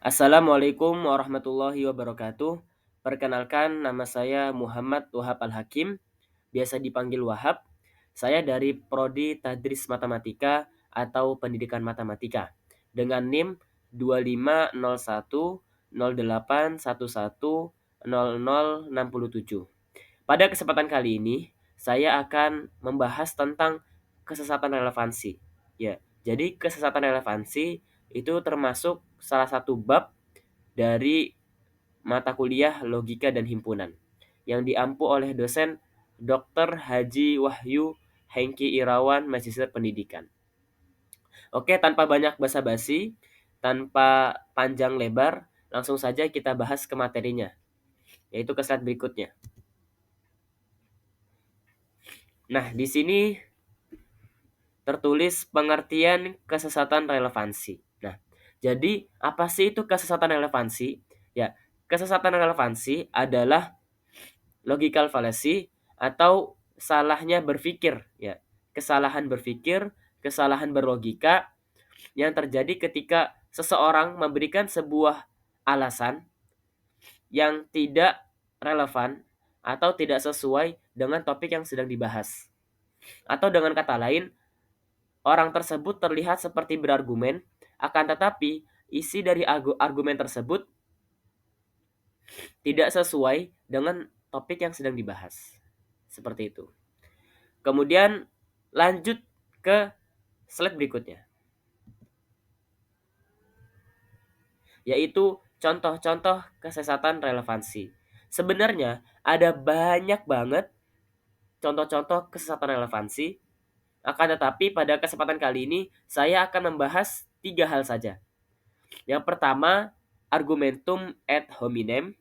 Assalamualaikum warahmatullahi wabarakatuh. Perkenalkan, nama saya Muhammad Wahab Al-Hakim, biasa dipanggil Wahab. Saya dari Prodi Tadris Matematika atau Pendidikan Matematika dengan NIM 250108110067. Pada kesempatan kali ini, saya akan membahas tentang kesesatan relevansi. Ya, jadi kesesatan relevansi itu termasuk salah satu bab dari mata kuliah Logika dan Himpunan yang diampu oleh dosen Dr. Haji Wahyu Hengki Irawan, Magister Pendidikan. Oke, tanpa banyak basa-basi, tanpa panjang lebar, langsung saja kita bahas ke materinya, yaitu ke slide berikutnya. Nah, di sini tertulis pengertian kesesatan relevansi. Nah, jadi apa sih itu kesesatan relevansi? Ya, kesesatan relevansi adalah logical fallacy atau salahnya berpikir, ya. Kesalahan berpikir, kesalahan berlogika yang terjadi ketika seseorang memberikan sebuah alasan yang tidak relevan atau tidak sesuai dengan topik yang sedang dibahas. Atau dengan kata lain, orang tersebut terlihat seperti berargumen, akan tetapi isi dari argumen tersebut tidak sesuai dengan topik yang sedang dibahas. Seperti itu. Kemudian lanjut ke slide berikutnya, yaitu contoh-contoh kesesatan relevansi. Sebenarnya ada banyak banget contoh-contoh kesesatan relevansi, akan tetapi pada kesempatan kali ini saya akan membahas 3 hal saja. Yang pertama, argumentum ad hominem.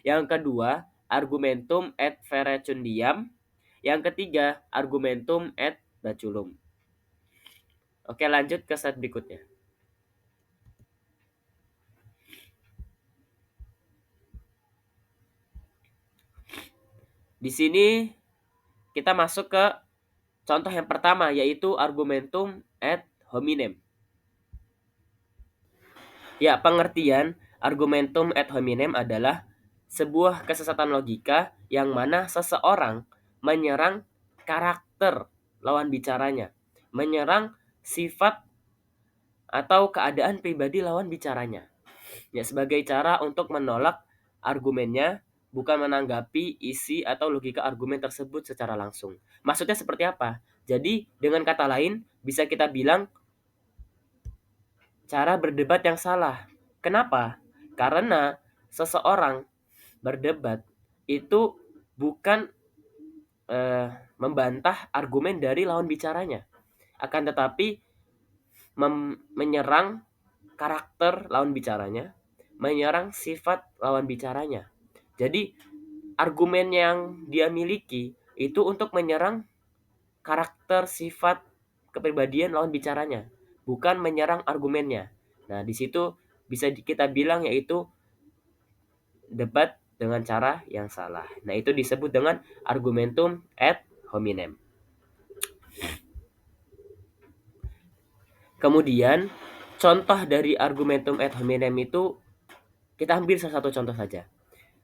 Yang kedua, argumentum ad verecundiam. Yang ketiga, argumentum ad baculum. Oke, lanjut ke slide berikutnya. Di sini kita masuk ke contoh yang pertama, yaitu argumentum ad hominem. Ya, pengertian argumentum ad hominem adalah sebuah kesesatan logika yang mana seseorang menyerang karakter lawan bicaranya, menyerang sifat atau keadaan pribadi lawan bicaranya. Ya, sebagai cara untuk menolak argumennya, bukan menanggapi isi atau logika argumen tersebut secara langsung. Maksudnya seperti apa? Jadi, dengan kata lain, bisa kita bilang cara berdebat yang salah. Kenapa? Karena seseorang berdebat itu bukan membantah argumen dari lawan bicaranya, akan tetapi menyerang karakter lawan bicaranya, menyerang sifat lawan bicaranya. Jadi argumen yang dia miliki itu untuk menyerang karakter, sifat, kepribadian lawan bicaranya, bukan menyerang argumennya. Nah, di situ bisa kita bilang yaitu debat dengan cara yang salah. Nah, itu disebut dengan argumentum ad hominem. Kemudian, contoh dari argumentum ad hominem itu kita ambil salah satu contoh saja.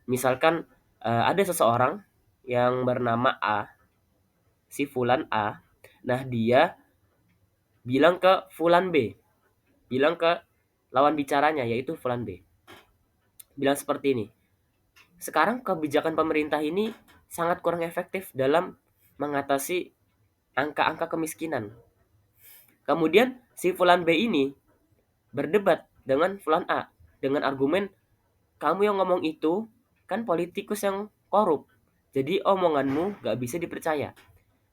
Misalkan ada seseorang yang bernama A, si Fulan A. Nah, dia bilang ke Fulan B, bilang ke lawan bicaranya yaitu Fulan B. Bilang seperti ini. Sekarang kebijakan pemerintah ini sangat kurang efektif dalam mengatasi angka-angka kemiskinan. Kemudian si Fulan B ini berdebat dengan Fulan A dengan argumen, kamu yang ngomong itu kan politikus yang korup. Jadi omonganmu gak bisa dipercaya.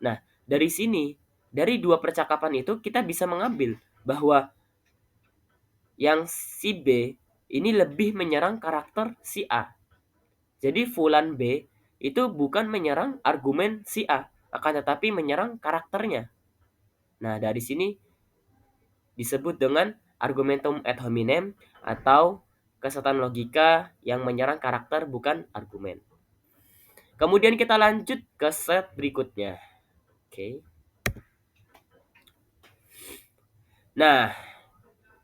Nah, dari sini, dari dua percakapan itu kita bisa mengambil bahwa yang si B ini lebih menyerang karakter si A. Jadi Fulan B itu bukan menyerang argumen si A, akan tetapi menyerang karakternya. Nah, dari sini disebut dengan argumentum ad hominem atau kesesatan logika yang menyerang karakter bukan argumen. Kemudian kita lanjut ke slide berikutnya. Oke. Nah,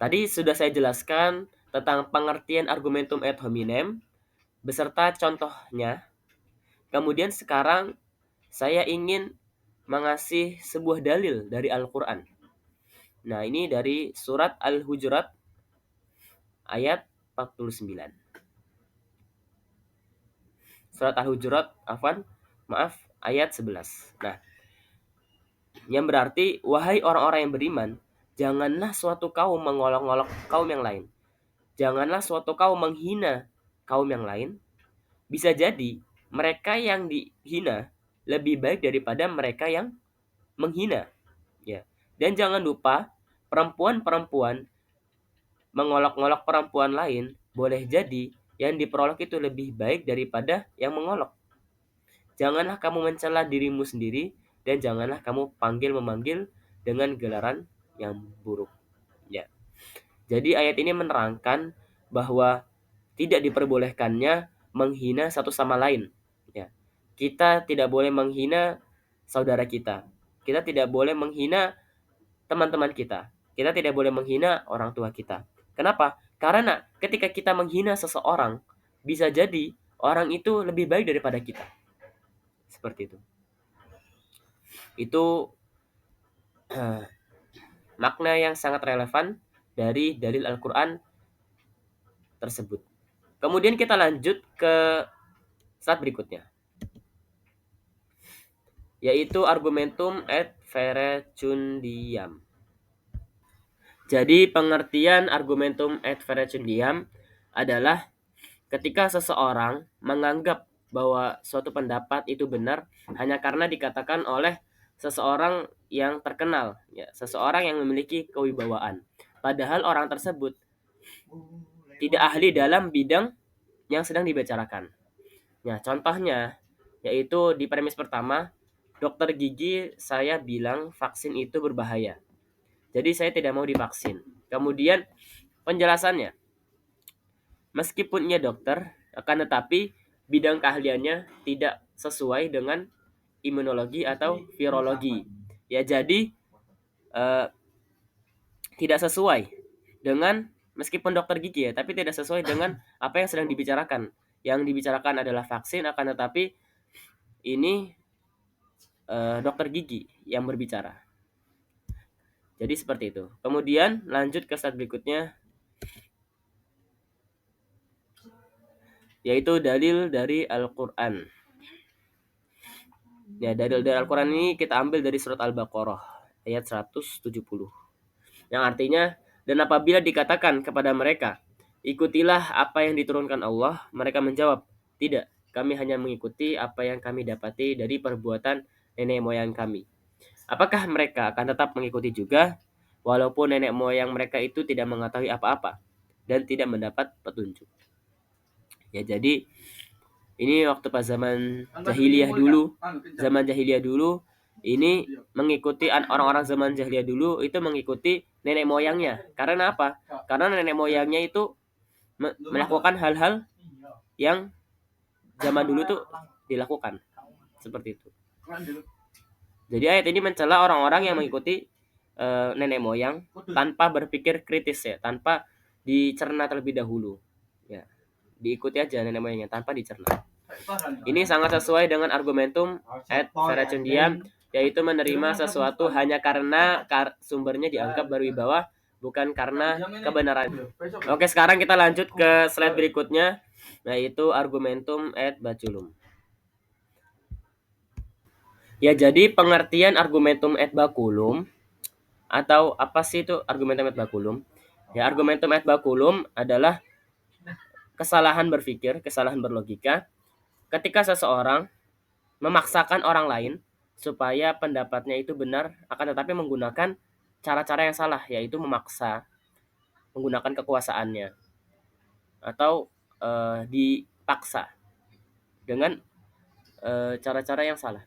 tadi sudah saya jelaskan tentang pengertian argumentum ad hominem beserta contohnya. Kemudian sekarang saya ingin mengasih sebuah dalil dari Al-Quran. Nah, ini dari surat Al-Hujurat ayat 49. Surat Al-Hujurat, ayat 11. Nah, yang berarti, wahai orang-orang yang beriman, janganlah suatu kaum mengolok-olok kaum yang lain. Janganlah suatu kaum menghina kaum yang lain. Bisa jadi mereka yang dihina lebih baik daripada mereka yang menghina. Ya. Dan jangan lupa, perempuan-perempuan mengolok-olok perempuan lain boleh jadi yang diperolok itu lebih baik daripada yang mengolok. Janganlah kamu mencela dirimu sendiri dan janganlah kamu memanggil dengan gelaran yang buruk. Ya. Jadi ayat ini menerangkan bahwa tidak diperbolehkannya menghina satu sama lain. Ya. Kita tidak boleh menghina saudara kita. Kita tidak boleh menghina teman-teman kita. Kita tidak boleh menghina orang tua kita. Kenapa? Karena ketika kita menghina seseorang, bisa jadi orang itu lebih baik daripada kita. Seperti itu. Itu makna yang sangat relevan dari dalil Al-Quran tersebut. Kemudian kita lanjut ke slide berikutnya, yaitu argumentum ad verecundiam. Jadi pengertian argumentum ad verecundiam adalah ketika seseorang menganggap bahwa suatu pendapat itu benar hanya karena dikatakan oleh seseorang yang terkenal, ya, seseorang yang memiliki kewibawaan. Padahal orang tersebut tidak ahli dalam bidang yang sedang dibicarakan. Ya, contohnya yaitu di premis pertama, dokter gigi saya bilang vaksin itu berbahaya. Jadi saya tidak mau divaksin. Kemudian penjelasannya, meskipun ia dokter, akan tetapi bidang keahliannya tidak sesuai dengan imunologi atau virologi. Ya, jadi tidak sesuai dengan, meskipun dokter gigi ya, tapi tidak sesuai dengan apa yang sedang dibicarakan. Yang dibicarakan adalah vaksin, akan tetapi ini dokter gigi yang berbicara. Jadi seperti itu. Kemudian lanjut ke slide berikutnya, yaitu dalil dari Al-Quran. Ya, dalil dari Al-Quran ini kita ambil dari surat Al-Baqarah ayat 170. Yang artinya, dan apabila dikatakan kepada mereka, ikutilah apa yang diturunkan Allah, mereka menjawab, tidak, kami hanya mengikuti apa yang kami dapati dari perbuatan nenek moyang kami. Apakah mereka akan tetap mengikuti juga, walaupun nenek moyang mereka itu tidak mengetahui apa-apa dan tidak mendapat petunjuk. Ya, jadi ini waktu pas zaman jahiliyah dulu, ini mengikuti orang-orang zaman jahiliyah dulu itu mengikuti nenek moyangnya. Karena apa? Karena nenek moyangnya itu melakukan hal-hal yang zaman dulu tuh dilakukan. Seperti itu. Jadi ayat ini mencela orang-orang yang mengikuti nenek moyang tanpa berpikir kritis, ya, tanpa dicerna terlebih dahulu. Ya, diikuti aja nenek moyangnya tanpa dicerna. Ini sangat sesuai dengan argumentum ad verecundiam, yaitu menerima sesuatu hanya karena sumbernya dianggap berwibawa, bukan karena kebenaran. Oke, sekarang kita lanjut ke slide berikutnya, yaitu argumentum ad baculum. Ya, jadi pengertian argumentum ad baculum, atau apa sih itu argumentum ad baculum? Ya, argumentum ad baculum adalah kesalahan berpikir, kesalahan berlogika, ketika seseorang memaksakan orang lain supaya pendapatnya itu benar, akan tetapi menggunakan cara-cara yang salah, yaitu memaksa, menggunakan kekuasaannya, atau dipaksa dengan cara-cara yang salah.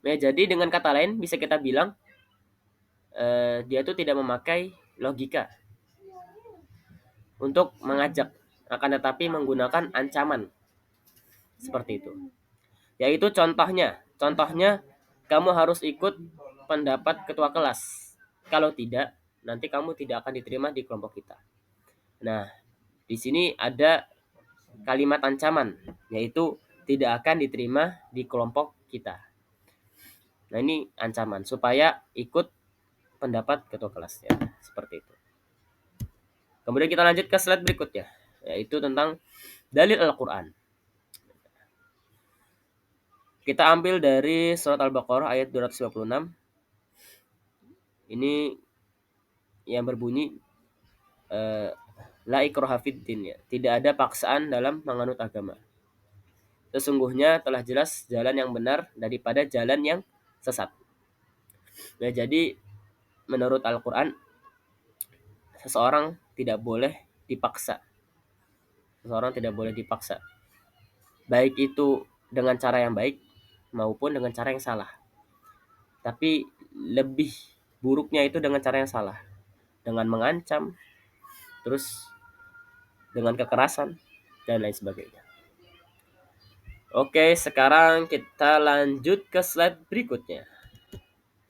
Ya, jadi dengan kata lain bisa kita bilang dia itu tidak memakai logika untuk mengajak, akan tetapi menggunakan ancaman. Seperti itu. Yaitu contohnya kamu harus ikut pendapat ketua kelas. Kalau tidak, nanti kamu tidak akan diterima di kelompok kita. Nah, di sini ada kalimat ancaman, yaitu tidak akan diterima di kelompok kita. Nah, ini ancaman supaya ikut pendapat ketua kelas ya, seperti itu. Kemudian kita lanjut ke slide berikutnya, yaitu tentang dalil Al-Qur'an. Kita ambil dari surat Al-Baqarah ayat 256. Ini yang berbunyi la ikraha fiddin ya. Tidak ada paksaan dalam menganut agama. Sesungguhnya telah jelas jalan yang benar daripada jalan yang sesat. Nah, jadi menurut Al-Qur'an seseorang tidak boleh dipaksa. Seseorang tidak boleh dipaksa. Baik itu dengan cara yang baik maupun dengan cara yang salah. Tapi lebih buruknya itu dengan cara yang salah. Dengan mengancam, terus dengan kekerasan, dan lain sebagainya. Oke, sekarang kita lanjut ke slide berikutnya.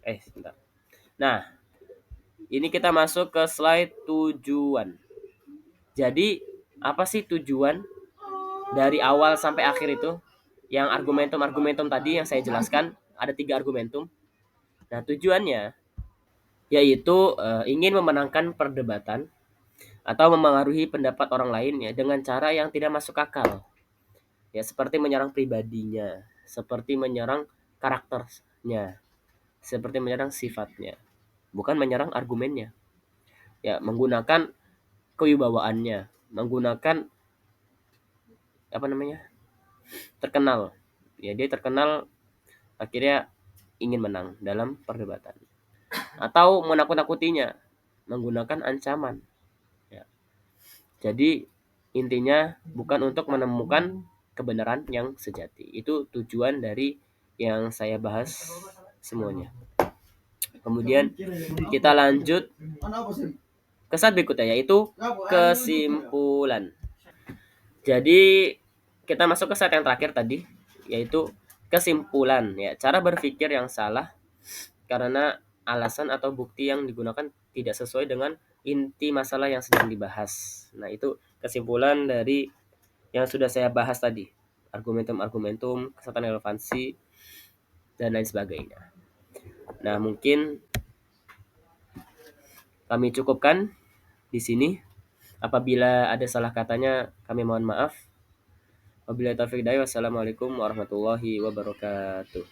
Sebentar. Nah, ini kita masuk ke slide tujuan. Jadi, apa sih tujuan dari awal sampai akhir itu? Yang argumentum-argumentum tadi yang saya jelaskan, ada 3 argumentum. Nah, tujuannya yaitu ingin memenangkan perdebatan atau memengaruhi pendapat orang lain ya dengan cara yang tidak masuk akal. Ya, seperti menyerang pribadinya, seperti menyerang karakternya, seperti menyerang sifatnya, bukan menyerang argumennya. Ya, menggunakan kewibawaannya, menggunakan apa namanya? Terkenal. Ya, dia terkenal akhirnya ingin menang dalam perdebatan. Atau menakut-nakutinya, menggunakan ancaman. Ya. Jadi intinya bukan untuk menemukan kebenaran yang sejati. Itu tujuan dari yang saya bahas semuanya. Kemudian kita lanjut ke slide berikutnya, yaitu kesimpulan. Jadi kita masuk ke slide yang terakhir tadi, yaitu kesimpulan ya. Cara berpikir yang salah karena alasan atau bukti yang digunakan tidak sesuai dengan inti masalah yang sedang dibahas. Nah, itu kesimpulan dari yang sudah saya bahas tadi. Argumentum-argumentum, kesatuan relevansi, dan lain sebagainya. Nah, mungkin kami cukupkan di sini. Apabila ada salah katanya, kami mohon maaf. Wabillahi taufiq hidayah. Wassalamualaikum warahmatullahi wabarakatuh.